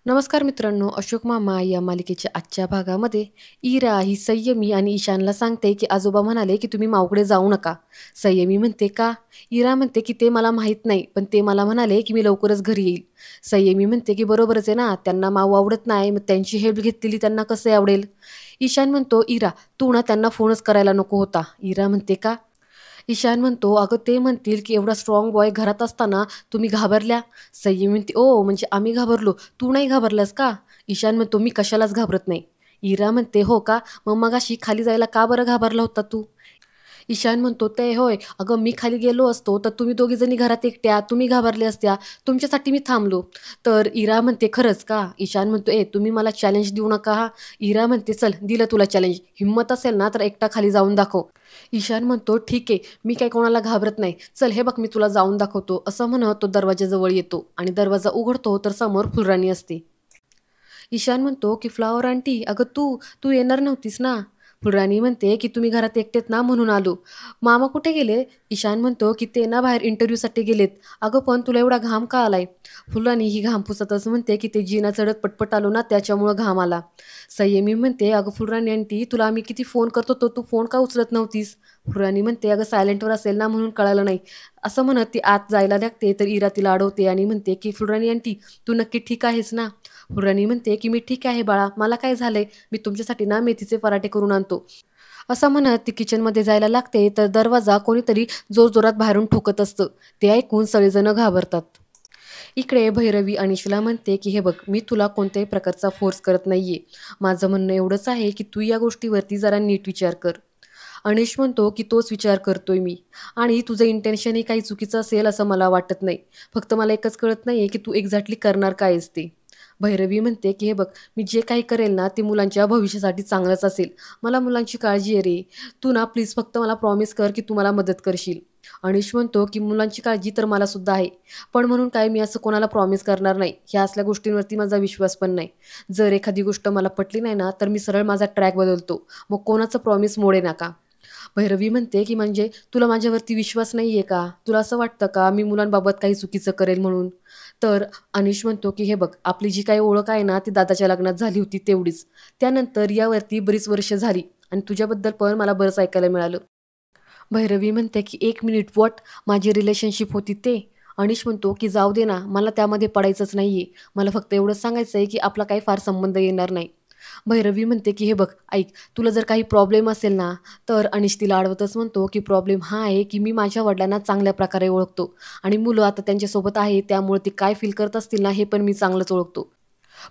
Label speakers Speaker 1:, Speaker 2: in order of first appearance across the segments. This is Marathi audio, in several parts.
Speaker 1: नमस्कार मित्रांनो, अशोक मामा या मालिकेच्या आजच्या भागामध्ये इरा ही संयमी आणि ईशानला सांगते की आजोबा म्हणाले की तुम्ही माऊकडे जाऊ नका. संयमी म्हणते का? इरा म्हणते की ते मला माहीत नाही, पण ते मला म्हणाले की मी लवकरच घरी येईल. संयमी म्हणते की बरोबरच आहे ना, त्यांना माऊ आवडत नाही, मग त्यांची हेल्प घेतलेली त्यांना कसे आवडेल. ईशान म्हणतो, इरा तू ना त्यांना फोनच करायला नको होता. इरा म्हणते का? ईशान म्हणतो, "अगं ते म्हणतील की एवढा स्ट्रॉंग बॉय घरात असताना तुम्ही घाबरल्या." संयमी म्हणते, "ओ म्हणजे आम्ही घाबरलो, तू नाही घाबरलास का?" ईशान म्हणतो, "मी कशालाच घाबरत नाही." इरा म्हणते, "हो का? मग मगाशी खाली जायला का बरं घाबरला होता तू?" ईशान म्हणतो, "ते होय, अगं मी खाली गेलो असतो तर तुम्ही दोघीजणी घरात एकट्या, तुम्ही घाबरल्या असत्या, तुमच्यासाठी मी थांबलो." तर इरा म्हणते, "खरंच का?" ईशान म्हणतो, तुम्ही मला चॅलेंज देऊ नका हां." इरा म्हणते, "चल दिलं तुला चॅलेंज, हिंमत असेल ना तर एकटा खाली जाऊन दाखव." ईशान म्हणतो, "ठीक आहे, मी काही कोणाला घाबरत नाही. चल हे बघ मी तुला जाऊन दाखवतो." असं म्हणत तो दरवाजाजवळ येतो आणि दरवाजा उघडतो तर समोर फुलराणी असते. ईशान म्हणतो, की "फ्लॉवर आंटी, अगं तू, तू येणार नव्हतीस ना?" फुलराणी म्हणते, की "तुम्ही घरात एकटेत ना म्हणून आलो." "मामा कुठे गेले?" ईशान म्हणतो, की "ते ना बाहेर इंटरव्ह्यूसाठी गेलेत." "अगं पण तुला एवढा घाम का आलाय?" फुलराणी ही घाम पुसतच म्हणते, की "ते जिना चढत पटपट आलो ना त्याच्यामुळं घाम आला." संयमी म्हणते, "अगं फुलराणी आंटी, तुला आम्ही किती फोन करतो तर तू फोन का उचलत नव्हतीस?" फुलराणी म्हणते, "अगं सायलेंटवर असेल ना म्हणून कळालं नाही." असं म्हणत ती आत जायला लागते तर इरा तिला अडवते आणि म्हणते, की "फुलराणी आंटी, तू नक्की ठीक आहेस ना?" फुलराणी म्हणते, की "मी ठीक आहे बाळा, मला काय झालंय? मी तुमच्यासाठी ना मेथीचे पराठे करून आणतो." असं म्हणत ती किचनमध्ये जायला लागते तर दरवाजा कोणीतरी जोरजोरात बाहेरून ठोकत असतं. ते ऐकून सगळेजण घाबरतात. इकडे भैरवी अनिशला म्हणते, की "हे बघ, मी तुला कोणत्याही प्रकारचा फोर्स करत नाहीये. माझं म्हणणं एवढंच आहे, की तू या गोष्टीवरती जरा नीट विचार कर." अनिश म्हणतो, की "तोच विचार करतोय मी आणि तुझं इंटेन्शनही काही चुकीचं असेल असं मला वाटत नाही. फक्त मला एकच कळत नाहीये, की तू एक्झॅक्टली करणार काय आहेस ते." भैरवी म्हणते, की "हे बघ, मी जे काही करेल ना, ते मुलांच्या भविष्यासाठी चांगलंच असेल. मला मुलांची काळजी आहे रे. तू ना प्लीज फक्त मला प्रॉमिस कर, की तू मला मदत करशील." अनिश म्हणतो, की "मुलांची काळजी तर मला सुद्धा आहे. पण म्हणून काय मी असं कोणाला प्रॉमिस करणार नाही. ह्या असल्या गोष्टींवरती माझा विश्वास पण नाही. जर एखादी गोष्ट मला पटली नाही ना, तर मी सरळ माझा ट्रॅक बदलतो. मग कोणाचं प्रॉमिस मोडे नका." भैरवी म्हणते, की "म्हणजे तुला माझ्यावरती विश्वास नाहीये का? तुला असं वाटतं का मी मुलांबाबत काही चुकीचं करेल म्हणून?" तर अनिश म्हणतो, की "हे बघ, आपली जी काही ओळख आहे ना, ती दादाच्या लग्नात झाली होती तेवढीच. त्यानंतर यावरती बरीच वर्ष झाली आणि तुझ्याबद्दल पण मला बरंच ऐकायला मिळालं." भैरवी म्हणते, की "1 मिनिट व्हॉट? माझी रिलेशनशिप होती ते?" अनिश म्हणतो, की "जाऊ दे ना, मला त्यामध्ये पडायचंच नाहीये. मला फक्त एवढंच सांगायचं आहे, की आपला काही फार संबंध येणार नाही." भैरवी म्हणते, की "हे बघ, ऐक, तुला जर काही प्रॉब्लेम असेल ना." तर अनिश तिला अडवतच म्हणतो, की "प्रॉब्लेम हा आहे, की मी माझ्या वडिलांना चांगल्या प्रकारे ओळखतो आणि मुलं आता त्यांच्यासोबत आहे, त्यामुळे ते काय फील करत असतील ना, हे पण मी चांगलंच ओळखतो.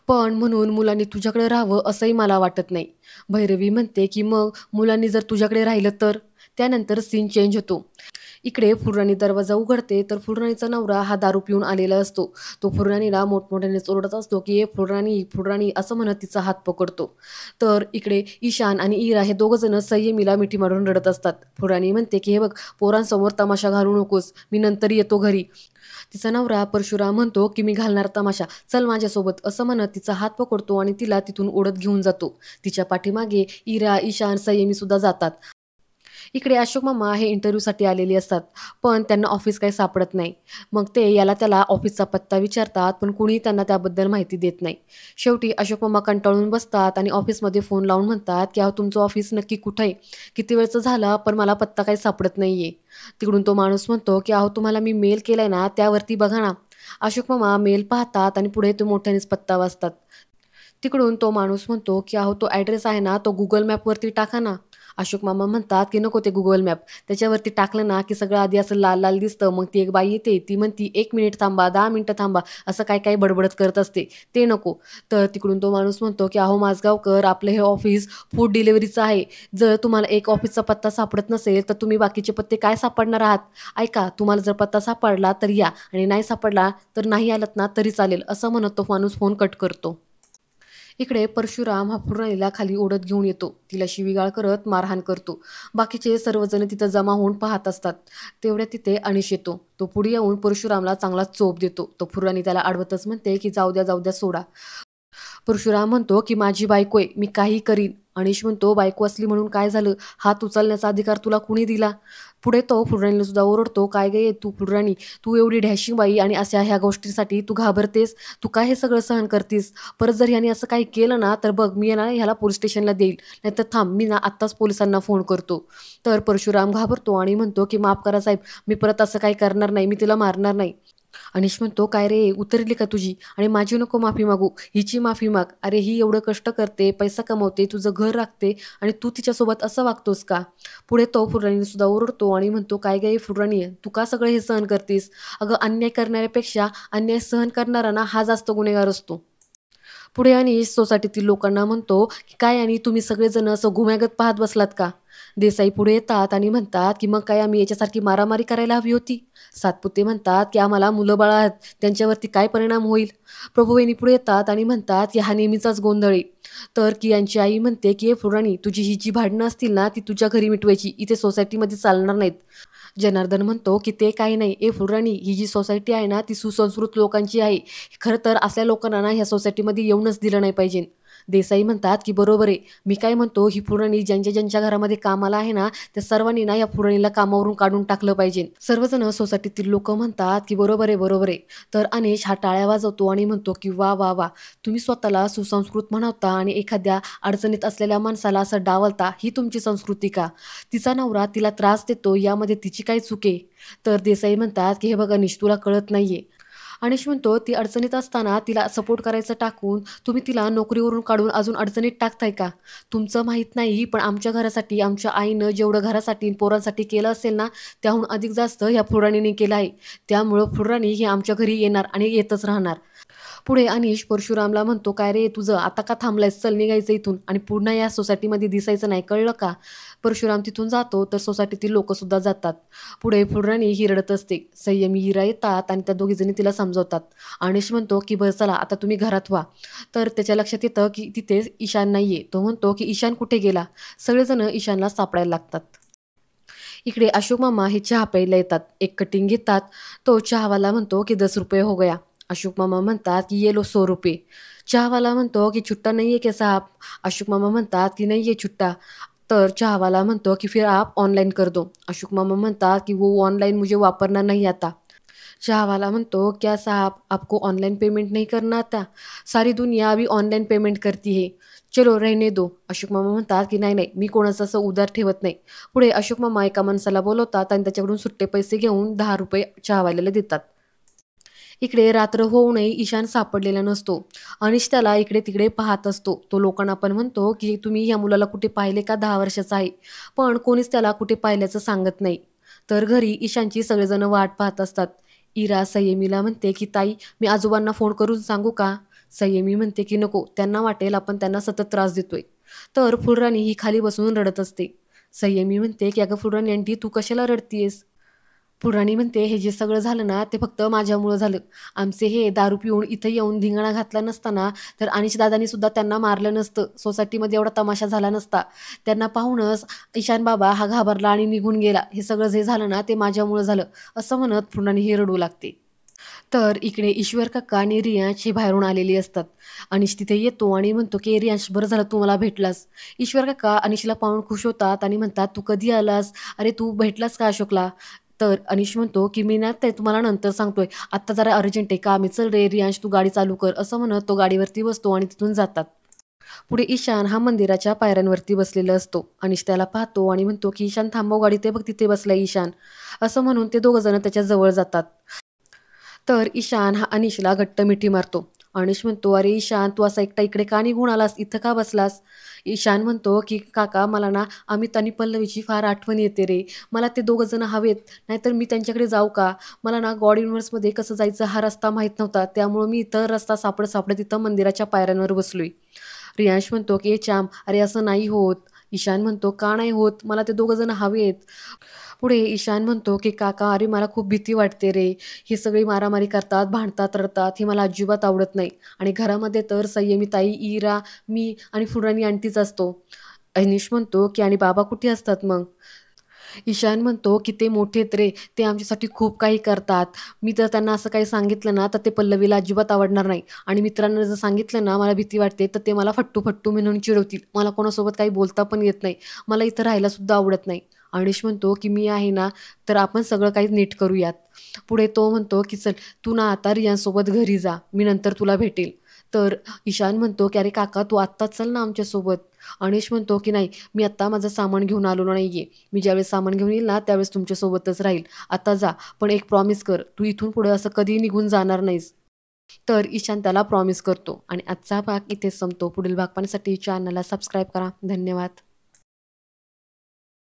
Speaker 1: पण म्हणून मुलांनी तुझ्याकडे राहावं असंही मला वाटत नाही." भैरवी म्हणते, की "मग मुलांनी जर तुझ्याकडे राहिलं तर?" त्यानंतर सीन चेंज होतो. इकडे फुलराणी दरवाजा उघडते तर फुलराणीचा नवरा हा दारू पिऊन आलेला असतो. तो फुलराणीला मोठमोठ्याने ओरडत असतो, की फुलराणी, फुलराणी" असं म्हणत तिचा हात पकडतो. तर इकडे ईशान आणि इरा हे दोघंजणं संयमीला मिठी मारून रडत असतात. फुलराणी म्हणते, की "हे बघ, पोरांसमोर तमाशा घालू नकोस. मी नंतर येतो घरी." तिचा नवरा परशुराम म्हणतो, की "मी घालणार तमाशा. चल माझ्यासोबत." असं म्हणत तिचा हात पकडतो आणि तिला तिथून ओढत घेऊन जातो. तिच्या पाठीमागे इरा, ईशान, संयमी सुद्धा जातात. इकडे अशोक मामा हे इंटरव्ह्यूसाठी आलेले असतात. पण त्यांना ऑफिस काही सापडत नाही. मग ते याला त्याला ऑफिसचा पत्ता विचारतात, पण कुणीही त्यांना त्याबद्दल माहिती देत नाही. शेवटी अशोक मामा कंटाळून बसतात आणि ऑफिसमध्ये फोन लावून म्हणतात, की "अहो तुमचं ऑफिस नक्की कुठं आहे? किती वेळचं झालं, पण मला पत्ता काही सापडत नाहीये." तिकडून तो माणूस म्हणतो, की "अहो तुम्हाला मी मेल केलाय ना, त्यावरती बघा ना." अशोक मामा मेल पाहतात आणि पुढे ते मोठ्यानेच पत्ता वाचतात. तिकडून तो माणूस म्हणतो, की "अहो तो ॲड्रेस आहे ना, तो Google मॅपवरती टाका ना." अशोक मामा म्हणतात, की "नको ते Google मॅप. त्याच्यावरती टाकलं ना, की सगळं आधी असं लाल-लाल दिसतं. मग ती एक बाई येते, ती म्हणती 1 मिनिट थांबा, 10 मिनिटं थांबा." असं काय-काय बडबडत करत असते. ते नको. तर तिकडून तो माणूस म्हणतो, की "अहो माझगावकर, आपलं हे ऑफिस फूड डिलिव्हरीचं आहे. जर तुम्हाला एक ऑफिसचा पत्ता सापडत नसेल, तर तुम्ही बाकीचे पत्ते काय सापडणार आहात? ऐका, तुम्हाला जर पत्ता सापडला तर या आणि नाही सापडला तर नाही आलात ना तरी चालेल." असं म्हणत तो माणूस फोन कट करतो. इकडे परशुराम हा पुराणीला खाली ओढत घेऊन येतो. तिला शिवीगाळ करत मारहाण करतो. बाकीचे सर्वजण तिथं जमा होऊन पाहत असतात. तेवढ्यात तिथे अनिश येतो. तो पुढे येऊन परशुरामला चांगला चोप देतो. तो पुराणी त्याला अडवतच म्हणते, की "जाऊ द्या, जाऊ द्या, सोडा." परशुराम म्हणतो की माझी बायको आहे, मी काही करीन. अनिश म्हणतो बायको असली म्हणून काय झालं? हात उचलण्याचा अधिकार तुला कुणी दिला? पुढे तो फुलराणीला सुद्धा ओरडतो, काय गे तू फुलराणी, तू एवढी ढॅशिंग बाई आणि अशा ह्या गोष्टींसाठी तू घाबरतेस, तू काय हे सगळं सहन करतेस? परत जर ह्याने असं काही केलं ना तर बघ मी आहे ना ह्याला पोलीस स्टेशनला देईल, नाहीतर थांब मी ना आत्ताच पोलिसांना फोन करतो. तर परशुराम घाबरतो आणि म्हणतो की माफ करा साहेब, मी परत असं काही करणार नाही, मी तिला मारणार नाही. अनिश म्हणतो, "काय रे, उतरली का तुझी? आणि माझी नको माफी मागू, हिची माफी माग. अरे, ही एवढं कष्ट करते, पैसा कमवते, तुझं घर राखते आणि तू तिच्यासोबत असं वागतोस का?" पुढे तो फुलराणी सुद्धा ओरडतो आणि म्हणतो, "काय गं, फुलराणी, तू का सगळं हे सहन करतीस? अगं, अन्याय करणाऱ्यापेक्षा अन्याय सहन करणारा ना, हा जास्त गुन्हेगार असतो." पुढे आणि सोसायटीतील लोकांना म्हणतो, की "काय आणि तुम्ही सगळेजण असं घुम्यागत पाहत बसलात का?" देसाई पुढे येतात आणि म्हणतात, की "मग काय आम्ही याच्यासारखी मारामारी करायला हवी होती?" सातपुते म्हणतात, की "आम्हाला मुलं-बाळं आहेत, त्यांच्यावरती काय परिणाम होईल?" प्रभूवहिनी पुढे येतात आणि म्हणतात, की "हा नेहमीचाच गोंधळ आहे." तर की यांची आई म्हणते, की "ए फुलराणी, तुझी ही जी भांडणं असतील ना, ती तुझ्या घरी मिटवायची, इथे सोसायटीमध्ये चालणार नाहीत." जनार्दन म्हणतो, की "ते काही नाही. ए फुलराणी, ही जी सोसायटी आहे ना, ती सुसंस्कृत लोकांची आहे. खरं तर असल्या लोकांना ना ह्या सोसायटीमध्ये येऊनच दिलं नाही पाहिजे." देसाई म्हणतात, की "बरोबर आहे. मी काय म्हणतो, ही फुलराणी ज्यांच्या घरामध्ये कामाला आहे ना, त्या सर्वांनी ना या फुलराणीला कामावरून काढून टाकलं पाहिजे." सर्वजण सोसायटीतील लोकं म्हणतात, की "बरोबर आहे, बरोबर आहे." तर अनिश हा टाळ्या वाजवतो आणि म्हणतो, की "वाह, वाह, वाह! तुम्ही स्वतःला सुसंस्कृत म्हणवता आणि एखाद्या अडचणीत असलेल्या माणसाला असं डावलता, ही तुमची संस्कृती का? तिचा नवरा तिला त्रास देतो यामध्ये तिची काय चूक आहे?" तर देसाई म्हणतात, की "हे बघ अनिश, तुला कळत नाहीये." अनिश म्हणतो, "ती अडचणीत असताना तिला सपोर्ट करायचं टाकून तुम्ही तिला नोकरीवरून काढून अजून अडचणीत टाकताय का? तुमचं माहीत नाही, पण आमच्या घरासाठी आमच्या आईनं जेवढं घरासाठी आणि पोरांसाठी केलं असेल ना, त्याहून अधिक जास्त ह्या फुलराणीने केलं आहे. त्यामुळं फुलराणी ही आमच्या घरी येणार आणि येतच राहणार." पुढे अनिश परशुरामला म्हणतो, "काय रे तुझं आता का थांबलायस? चल निघायचं इथून आणि पुन्हा या सोसायटीमध्ये दिसायचं नाही, कळलं का?" परशुराम तिथून जातो तर सोसायटीतील लोकंसुद्धा जातात. पुढे फुलराणी ही रडत असते. संयमी, हिरा येतात आणि त्या दोघीजणी तिला समजावतात. अनिश म्हणतो, की "बरं चला आता तुम्ही घरात व्हा." तर त्याच्या लक्षात येतं, की तिथे ईशान नाहीये. तो म्हणतो, की "ईशान कुठे गेला?" सगळेजण ईशानला सापडायला लागतात. इकडे अशोक मामा हे चहा प्यायला येतात. एक कटिंग घेतात. तो चहावाला म्हणतो, की ₹10 हो गया. अशोक मामा म्हणतात, की "ये लो ₹100." चहावाला म्हणतो, की "छुट्टा नहीं है क्या साहब?" अशोक मामा म्हणतात, की "नहीं है छुट्टा." तर चहावाला म्हणतो, की "फिर आप ऑनलाइन कर दो." अशोक मामा म्हणतात, की "वो ऑनलाइन मुझे वापरना नहीं आता." चहावाला म्हणतो, "क्या साहब आपको ऑनलाइन पेमेंट नहीं करना आता? सारी दुनिया अभी ऑनलाइन पेमेंट करती है. चलो रहने दो." अशोक मामा म्हणतात, की "नाही, नाही, मी कोणाचं असं उधार ठेवत नाही." पुढे अशोक मामा एका माणसाला बोलवतात आणि त्याच्याकडून सुट्टे पैसे घेऊन ₹10 चहावाल्याला देतात. इकडे रात्र होऊनही ईशान सापडलेला नसतो. अनिश त्याला इकडे-तिकडे पाहत असतो. तो लोकांना पण म्हणतो, की "तुम्ही ह्या मुलाला कुठे पाहिले का? 10 वर्षाचा आहे." पण कोणीच त्याला कुठे पाहिल्याचं सांगत नाही. तर घरी ईशानची सगळेजण वाट पाहत असतात. इरा संयमीला म्हणते, की "ताई, मी आजोबांना फोन करून सांगू का?" संयमी म्हणते, की "नको, त्यांना वाटेल आपण त्यांना सतत त्रास देतोय." तर फुलराणी ही खाली बसून रडत असते. संयमी म्हणते, की "अगं फुलराणी आंटी, तू कशाला रडतीयेस?" पुराणी म्हणते, "हे जे सगळं झालं ना, ते फक्त माझ्यामुळं झालं. आमचे हे दारू पिऊन इथं येऊन धिंगाणा घातला नसता ना, तर अनिशदादांनी सुद्धा त्यांना मारलं नसतं. सोसायटीमध्ये एवढा तमाशा झाला नसता. त्यांना पाहूनच ईशान बाबा हा घाबरला आणि निघून गेला. हे सगळं जे झालं ना, ते माझ्यामुळं झालं." असं म्हणत पुराणी ही रडू लागते. तर इकडे ईश्वर काका आणि रियांश हे बाहेरून आलेली असतात. अनिश तिथे येतो आणि म्हणतो, की "रियांश, बरं झालं तू मला भेटलास." ईश्वर काका अनिशला पाहून खुश होतात आणि म्हणतात, "तू कधी आलास? अरे तू भेटलास का अशोकला?" तर अनिश म्हणतो, की "मी ना ते तुम्हाला नंतर सांगतोय. आत्ता जरा अर्जंट आहे काम आहे. चल रे रियांश, तू गाडी चालू कर." असं म्हणत तो गाडीवरती बसतो आणि तिथून जातात. पुढे ईशान हा मंदिराच्या पायऱ्यांवरती बसलेला असतो. अनिश त्याला पाहतो आणि म्हणतो, की "ईशान थांबव गाडी. ते बघ तिथे बसलाय ईशान." असं म्हणून ते दोघंजण त्याच्या जवळ जातात. तर ईशान हा अनिशला घट्ट मिठी मारतो. अनिश म्हणतो, "अरे ईशान, तू असा एकटा इकडे का निघून आलास? इथं का बसलास?" ईशान म्हणतो, की "काका, मला ना अमित आणि पल्लवीची फार आठवण येते रे. मला ते दोघं जण हवेत. नाहीतर मी त्यांच्याकडे जाऊ का? मला ना गॉड युनिव्हर्समध्ये कसं जायचं हा रस्ता माहीत नव्हता. त्यामुळं मी इथं रस्ता सापडत-सापडत इथं मंदिराच्या पायऱ्यांवर बसलोय." रियांश म्हणतो, की "ए चाम, अरे असं नाही होत." ईशान म्हणतो, "का नाही होत? मला ते दोघं जण हवेत." पुढे ईशान म्हणतो, की "काका, अरे मला खूप भीती वाटते रे. ही सगळी मारामारी करतात, भांडतात, रडतात. हे मला अजिबात आवडत नाही. आणि घरामध्ये तर संयमी ताई, इरा, मी आणि फुलराणी आंटीच असतो." अनिश म्हणतो, की "आणि बाबा कुठे असतात मग?" ईशान म्हणतो, की "ते मोठेत रे, ते आमच्यासाठी खूप काही करतात. मी जर त्यांना असं काही सांगितलं ना, तर ते पल्लवीला अजिबात आवडणार नाही आणि मित्रांना जर सांगितलं ना, मला भीती वाटते, तर ते मला फट्टू-फट्टू म्हणून चिडवतील. मला कोणासोबत काही बोलता पण येत नाही. मला इथं राहायलासुद्धा आवडत नाही." अनिश म्हणतो, की "मी आहे ना, तर आपण सगळं काही नीट करूयात." पुढे तो म्हणतो, की "चल, तू ना आता रियांसोबत घरी जा. मी नंतर तुला भेटेल." तर ईशान म्हणतो, की "अरे काका, तू आत्ताच चल ना आमच्यासोबत." अनिश म्हणतो, की "नाही, मी आत्ता माझं सामान घेऊन आलेलो नाहीये. मी ज्यावेळेस सामान घेऊन येईल ना, त्यावेळेस तुमच्यासोबतच राहील. आता जा, पण एक प्रॉमिस कर, तू इथून पुढे असं कधीही निघून जाणार नाहीस." तर ईशान त्याला प्रॉमिस करतो आणि आजचा भाग इथेच संपतो. पुढील भाग पाहण्यासाठी चॅनलला सबस्क्राईब करा. धन्यवाद.